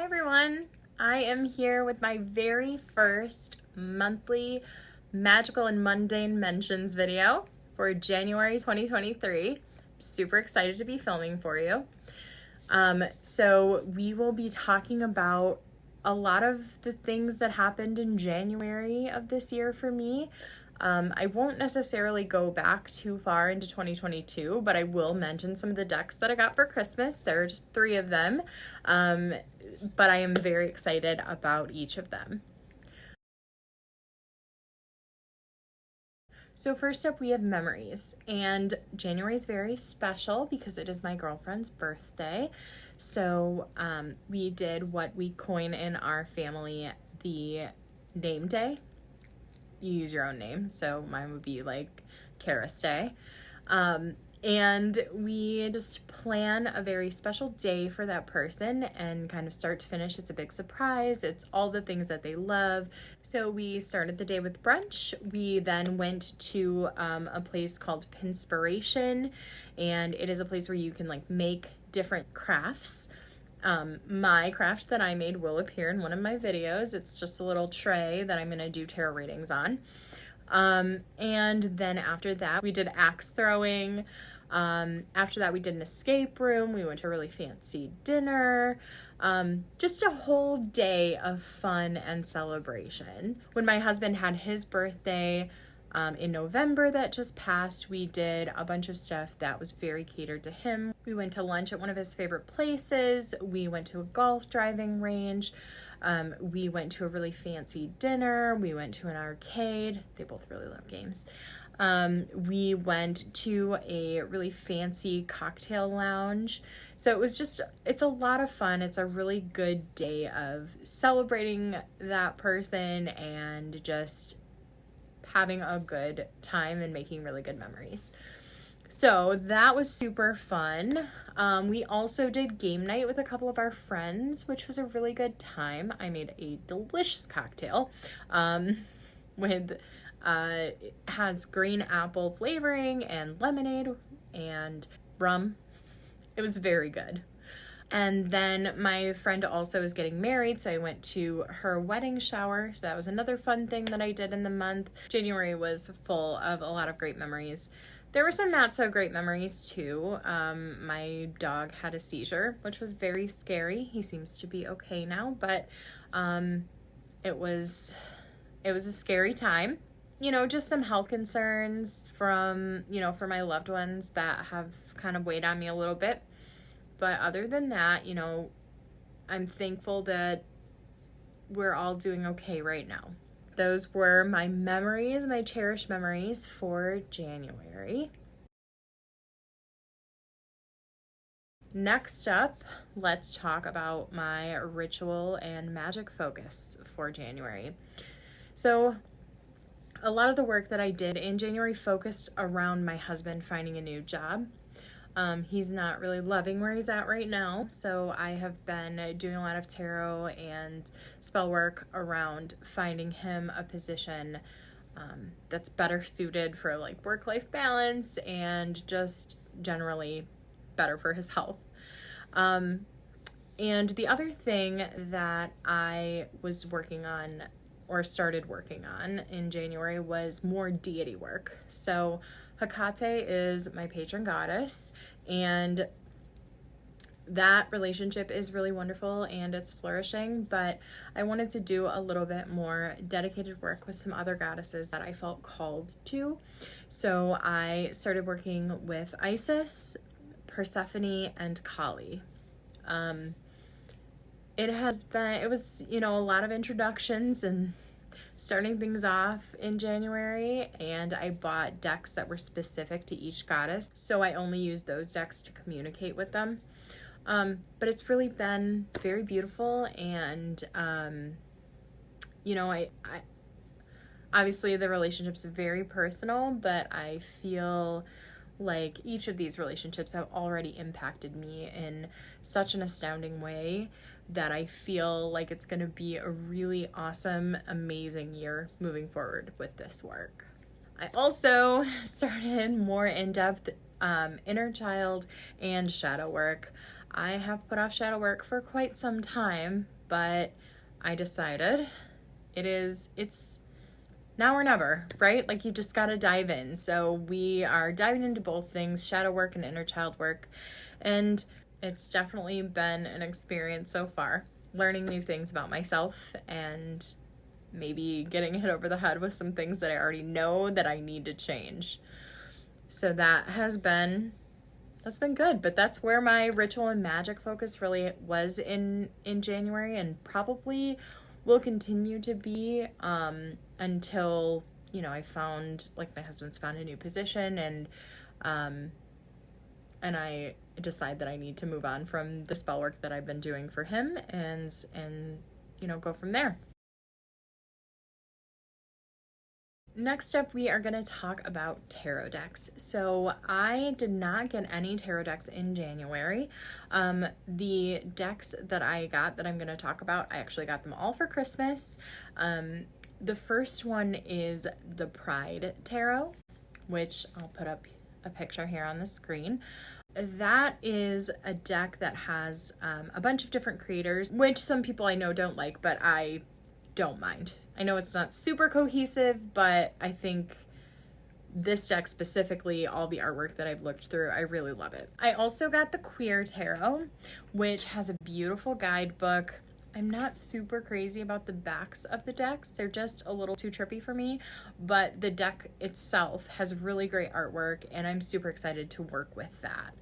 Hi everyone, I am here with my very first monthly Magical and Mundane mentions video for January 2023. Super excited to be filming for you. So we will be talking about a lot of the things that happened in January of this year for me. I won't necessarily go back too far into 2022, but I will mention some of the decks that I got for Christmas. There are just 3 of them, but I am very excited about each of them. So first up, we have memories, and January is very special because it is my girlfriend's birthday. So we did what we coin in our family the name day. You use your own name, so mine would be like Karis Day. And we just plan a very special day for that person, and kind of start to finish, it's a big surprise. It's all the things that they love. So we started the day with brunch. We then went to a place called Pinspiration, and it is a place where you can like make different crafts. My craft that I made will appear in one of my videos. It's just a little tray that I'm gonna do tarot readings on. And then after that, we did axe throwing. After that, we did an escape room. We went to a really fancy dinner. Just a whole day of fun and celebration. When my husband had his birthday, in November that just passed, we did a bunch of stuff that was very catered to him. We went to lunch at one of his favorite places. We went to a golf driving range. We went to a really fancy dinner. We went to an arcade. They both really love games. We went to a really fancy cocktail lounge. So it was just, it's a lot of fun. It's a really good day of celebrating that person and just having a good time and making really good memories. So that was super fun. We also did game night with a couple of our friends, which was a really good time. I made a delicious cocktail with it has green apple flavoring and lemonade and rum. It was very good. And then my friend also is getting married, so I went to her wedding shower. So that was another fun thing that I did in the month. January was full of a lot of great memories. There were some not so great memories too. My dog had a seizure, which was very scary. He seems to be okay now, but it was a scary time. You know, just some health concerns from, for my loved ones that have kind of weighed on me a little bit. But other than that, I'm thankful that we're all doing okay right now. Those were my memories, my cherished memories for January. Next up, let's talk about my ritual and magic focus for January. So a lot of the work that I did in January focused around my husband finding a new job. He's not really loving where he's at right now, so I have been doing a lot of tarot and spell work around finding him a position that's better suited for like work-life balance and just generally better for his health. And the other thing that I was working on or started working on in January was more deity work. So Hecate is my patron goddess, and that relationship is really wonderful and it's flourishing, but I wanted to do a little bit more dedicated work with some other goddesses that I felt called to. So I started working with Isis, Persephone, and Kali. It was a lot of introductions and starting things off in January, and I bought decks that were specific to each goddess, so I only used those decks to communicate with them. But it's really been very beautiful, and I obviously the relationship's very personal, but I feel like each of these relationships have already impacted me in such an astounding way that I feel like it's going to be a really awesome, amazing year moving forward with this work. I also started more in-depth inner child and shadow work. I have put off shadow work for quite some time, but I decided it's now or never, right? Like, you just gotta dive in. So we are diving into both things, shadow work and inner child work. And it's definitely been an experience so far, learning new things about myself and maybe getting hit over the head with some things that I already know that I need to change. So that's been good, but that's where my ritual and magic focus really was in January, and probably will continue to be until, you know, I found, like, my husband's found a new position, and I decide that I need to move on from the spell work that I've been doing for him, and you know, go from there. Next up, we are going to talk about tarot decks. So I did not get any tarot decks in January. The decks that I got that I'm going to talk about, I actually got them all for Christmas. The first one is the Pride Tarot, which I'll put up a picture here on the screen. That is a deck that has a bunch of different creators, which some people I know don't like, but I don't mind. I know it's not super cohesive, but I think this deck specifically, all the artwork that I've looked through, I really love it. I also got the Queer Tarot, which has a beautiful guidebook. I'm not super crazy about the backs of the decks. They're just a little too trippy for me, but the deck itself has really great artwork, and I'm super excited to work with that.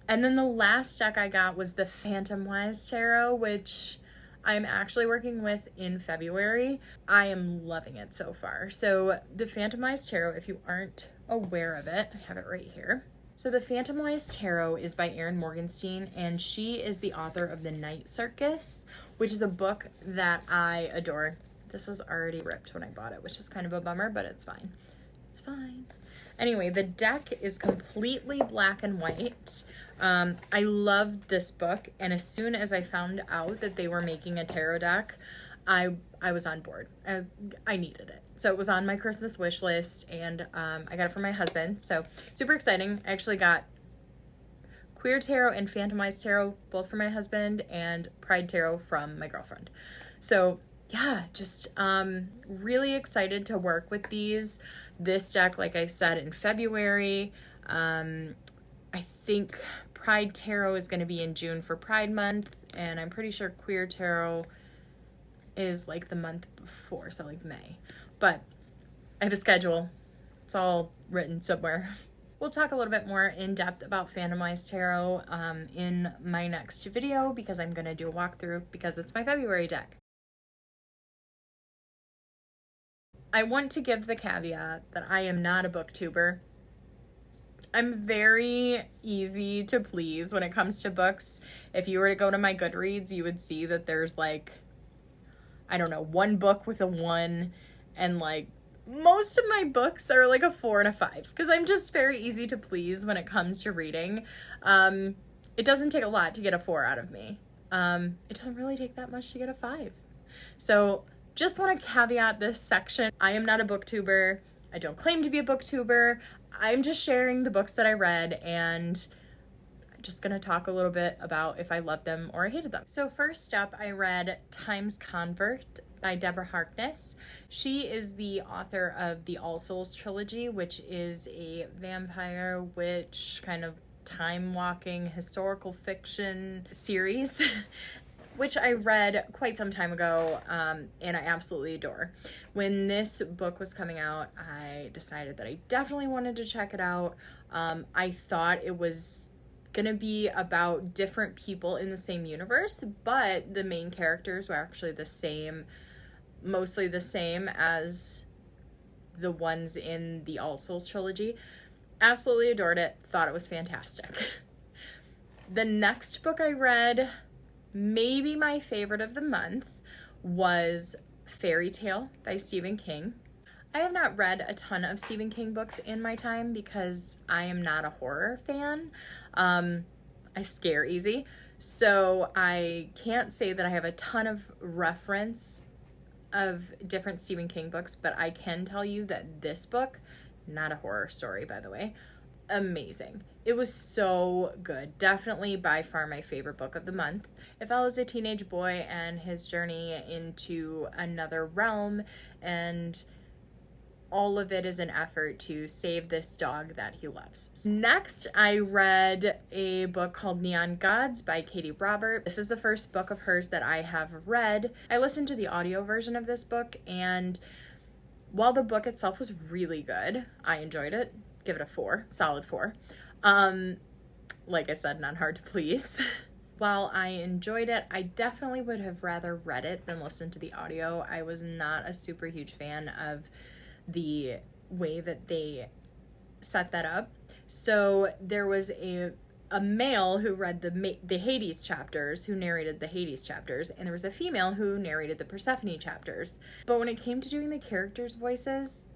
And then the last deck I got was the Phantom-Wise Tarot, which I'm actually working with in February. I am loving it so far. So the Phantom-Wise Tarot, if you aren't aware of it, I have it right here. So the Phantom-Wise Tarot is by Erin Morgenstein, and she is the author of The Night Circus, which is a book that I adore. This was already ripped when I bought it, which is kind of a bummer, but it's fine. It's fine. Anyway, the deck is completely black and white. I loved this book, and as soon as I found out that they were making a tarot deck, I was on board. I needed it. So it was on my Christmas wish list, and I got it from my husband. So super exciting. I actually got Queer Tarot and Phantom-Wise Tarot, both from my husband, and Pride Tarot from my girlfriend. So yeah, just really excited to work with this deck, like I said, in February. I think Pride Tarot is going to be in June for Pride Month, and I'm pretty sure Queer Tarot is like the month before, so like May. But I have a schedule. It's all written somewhere. We'll talk a little bit more in depth about Phantom-Wise Tarot in my next video, because I'm going to do a walkthrough because it's my February deck. I want to give the caveat that I am not a booktuber. I'm very easy to please when it comes to books. If you were to go to my Goodreads, you would see that there's like, I don't know, one book with a 1, and like most of my books are like a 4 and a 5, because I'm just very easy to please when it comes to reading. It doesn't take a lot to get a 4 out of me. It doesn't really take that much to get a 5. So just want to caveat this section. I am not a booktuber. I don't claim to be a booktuber. I'm just sharing the books that I read, and I'm just going to talk a little bit about if I loved them or I hated them. So first up, I read Time's Convert by Deborah Harkness. She is the author of the All Souls trilogy, which is a vampire witch kind of time-walking historical fiction series, which I read quite some time ago, and I absolutely adore. When this book was coming out, I decided that I definitely wanted to check it out. I thought it was gonna be about different people in the same universe, but the main characters were actually the same, mostly the same as the ones in the All Souls trilogy. Absolutely adored it, thought it was fantastic. The next book I read, maybe my favorite of the month, was Fairy Tale by Stephen King. I have not read a ton of Stephen King books in my time because I am not a horror fan. I scare easy. So I can't say that I have a ton of reference of different Stephen King books, but I can tell you that this book, not a horror story by the way, amazing. It was so good. Definitely by far my favorite book of the month. It follows a teenage boy and his journey into another realm, and all of it is an effort to save this dog that he loves. Next, I read a book called Neon Gods by Katie Robert. This is the first book of hers that I have read. I listened to the audio version of this book, and while the book itself was really good, I enjoyed it. Give it a 4, solid 4. Like I said, not hard to please. While I enjoyed it, I definitely would have rather read it than listened to the audio. I was not a super huge fan of the way that they set that up. So there was a male who read the Hades chapters, who narrated the Hades chapters, and there was a female who narrated the Persephone chapters. But when it came to doing the characters' voices,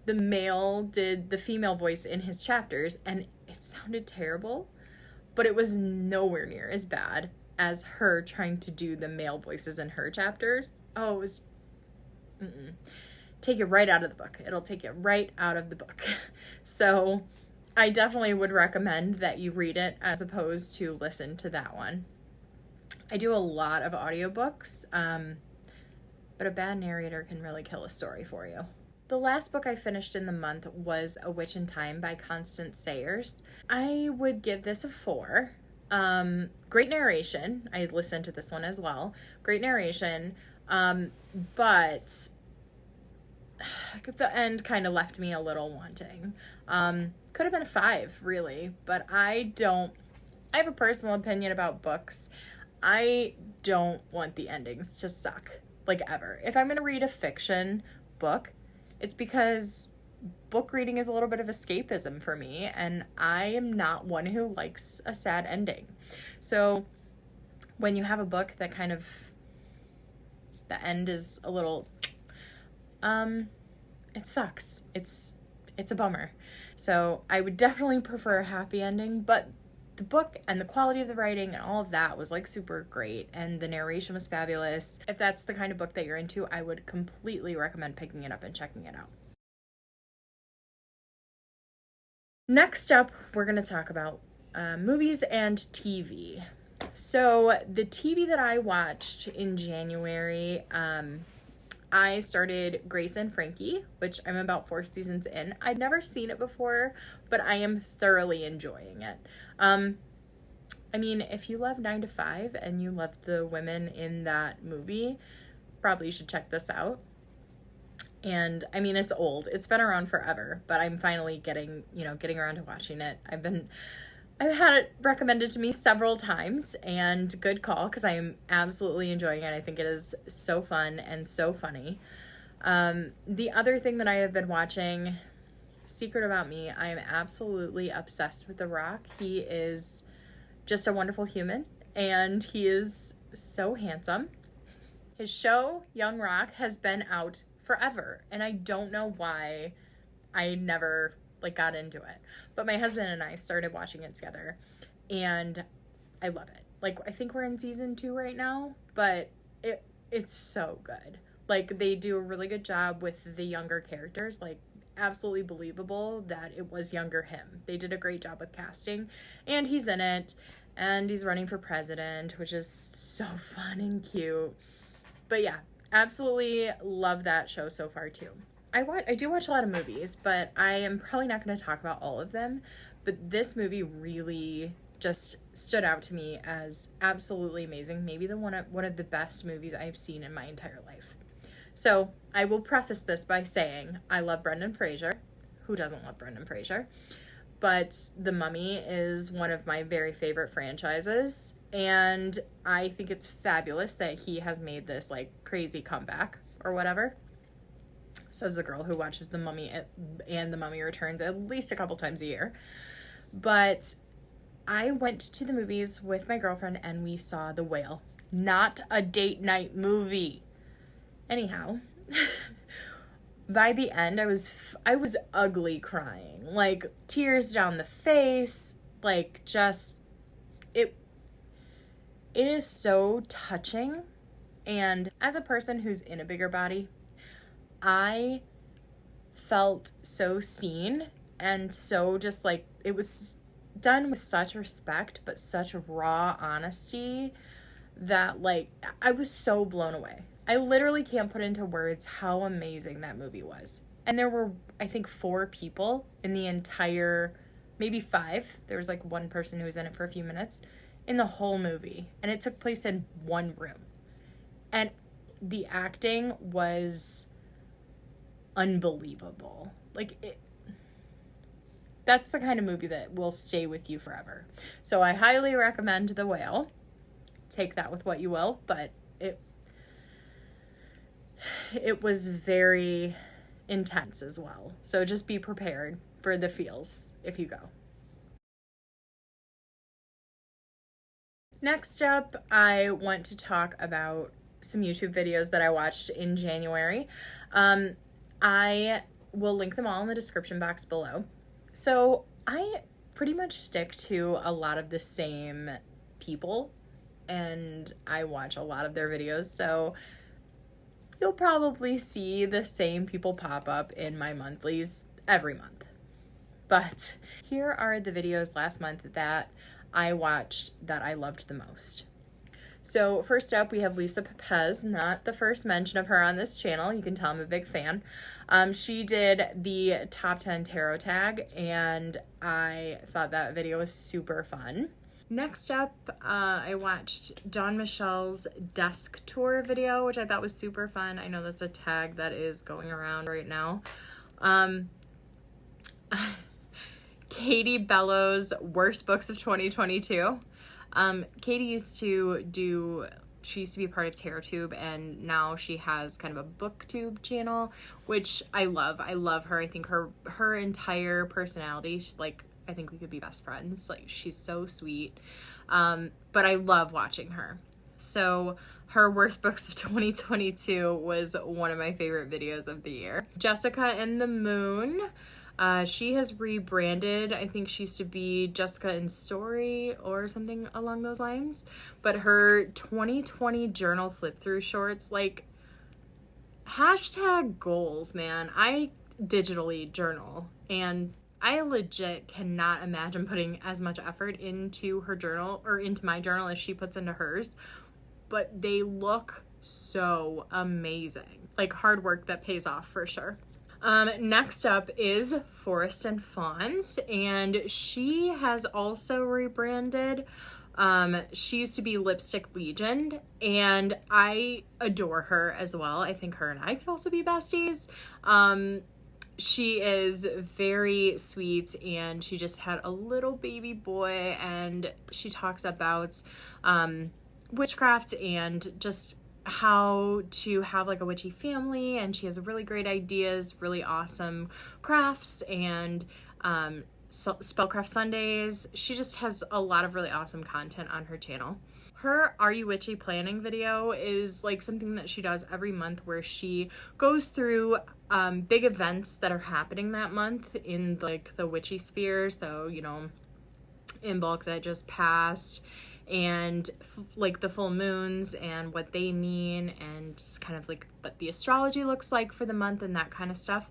the male did the female voice in his chapters, and it sounded terrible, but it was nowhere near as bad as her trying to do the male voices in her chapters. Oh, it was... Take it right out of the book. It'll take it right out of the book. So I definitely would recommend that you read it as opposed to listen to that one. I do a lot of audiobooks, but a bad narrator can really kill a story for you. The last book I finished in the month was A Witch in Time by Constance Sayers. I would give this a 4. Great narration. I listened to this one as well. Great narration, but the end kind of left me a little wanting. Could have been a 5, really, but I have a personal opinion about books. I don't want the endings to suck, like, ever. If I'm going to read a fiction book, it's because book reading is a little bit of escapism for me, and I am not one who likes a sad ending. So when you have a book that kind of, the end is a little, it sucks. It's a bummer. So I would definitely prefer a happy ending, but the book and the quality of the writing and all of that was like super great, and the narration was fabulous. If that's the kind of book that you're into, I would completely recommend picking it up and checking it out. Next up, we're going to talk about movies and TV. So the TV that I watched in January, I started Grace and Frankie, which I'm about 4 seasons in. I'd never seen it before, but I am thoroughly enjoying it. I mean, if you love 9 to 5 and you love the women in that movie, probably you should check this out. And I mean, it's old. It's been around forever, but I'm finally getting around to watching it. I've had it recommended to me several times, and good call, because I am absolutely enjoying it. I think it is so fun and so funny. The other thing that I have been watching, secret about me, I am absolutely obsessed with The Rock. He is just a wonderful human, and he is so handsome. His show, Young Rock, has been out forever, and I don't know why I never got into it. But my husband and I started watching it together, and I love it. I think we're in season 2 right now, but it's so good. They do a really good job with the younger characters. Absolutely believable that it was younger him. They did a great job with casting, and he's in it, and he's running for president, which is so fun and cute. But yeah, absolutely love that show so far too. I do watch a lot of movies, but I am probably not going to talk about all of them. But this movie really just stood out to me as absolutely amazing. Maybe one of the best movies I've seen in my entire life. So I will preface this by saying I love Brendan Fraser. Who doesn't love Brendan Fraser? But The Mummy is one of my very favorite franchises, and I think it's fabulous that he has made this crazy comeback or whatever. Says the girl who watches The Mummy and The Mummy Returns at least a couple times a year. But I went to the movies with my girlfriend and we saw The Whale. Not a date night movie. Anyhow, by the end I was ugly crying. Tears down the face. It is so touching. And as a person who's in a bigger body, I felt so seen and so just like, it was done with such respect, but such raw honesty that like, I was so blown away. I literally can't put into words how amazing that movie was. And there were, I think, 4 people in the entire, maybe 5. There was like one person who was in it for a few minutes in the whole movie. And it took place in one room. And the acting was unbelievable. Like, that's the kind of movie that will stay with you forever. So I highly recommend The Whale. Take that with what you will, but it was very intense as well. So just be prepared for the feels if you go. Next up, I want to talk about some YouTube videos that I watched in January. I will link them all in the description box below. So I pretty much stick to a lot of the same people, and I watch a lot of their videos, so you'll probably see the same people pop up in my monthlies every month. But here are the videos last month that I watched that I loved the most. So first up, we have Lisa Pepez, not the first mention of her on this channel. You can tell I'm a big fan. She did the top 10 tarot tag, and I thought that video was super fun. Next up, I watched Dawn Michelle's desk tour video, which I thought was super fun. I know that's a tag that is going around right now. Katie Bellows' worst books of 2022. Katie used to she used to be a part of TarotTube, and now she has kind of a booktube channel, which I love. I love her. I think her entire personality, I think we could be best friends. Like, she's so sweet. But I love watching her. So her worst books of 2022 was one of my favorite videos of the year. Jessica and the Moon. She has rebranded. I think she used to be Jessica in Story or something along those lines. But her 2020 journal flip through shorts, like, hashtag goals, man. I digitally journal, and I legit cannot imagine putting as much effort into her journal or into my journal as she puts into hers, but they look so amazing. Like, hard work that pays off for sure. Next up is Forest and Fawns, and she has also rebranded. She used to be Lipstick Legion, and I adore her as well. I think her and I could also be besties. She is very sweet, and she just had a little baby boy, and she talks about witchcraft and just how to have like a witchy family, and she has really great ideas, really awesome crafts, and spellcraft Sundays. She just has a lot of really awesome content on her channel. Her Are You Witchy planning video is like something that she does every month, where she goes through big events that are happening that month in like the witchy sphere. So, you know, Imbolc that just passed, and like the full moons and what they mean, and just kind of like what the astrology looks like for the month and that kind of stuff.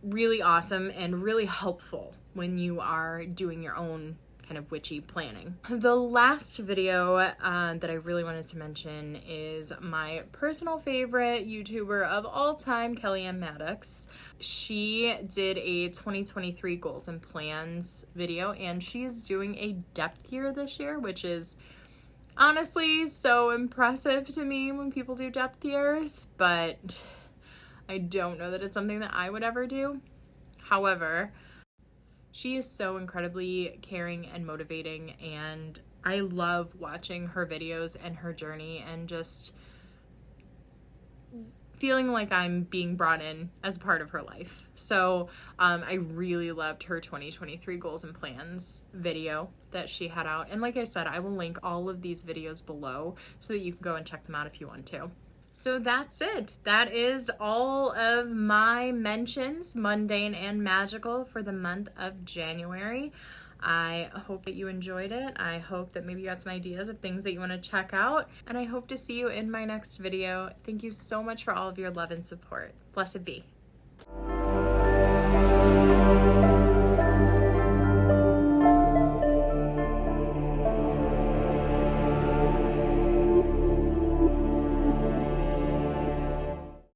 Really awesome and really helpful when you are doing your own kind of witchy planning. The last video that I really wanted to mention is my personal favorite YouTuber of all time, AnnMaddox. She did a 2023 goals and plans video, and she is doing a depth year this year, which is honestly so impressive to me when people do depth years, but I don't know that it's something that I would ever do. However, she is so incredibly caring and motivating, and I love watching her videos and her journey and just feeling like I'm being brought in as part of her life. So I really loved her 2023 goals and plans video that she had out. And like I said, I will link all of these videos below so that you can go and check them out if you want to. So that's it. That is all of my mentions, mundane and magical, for the month of January. I hope that you enjoyed it. I hope that maybe you got some ideas of things that you want to check out. And I hope to see you in my next video. Thank you so much for all of your love and support. Blessed be.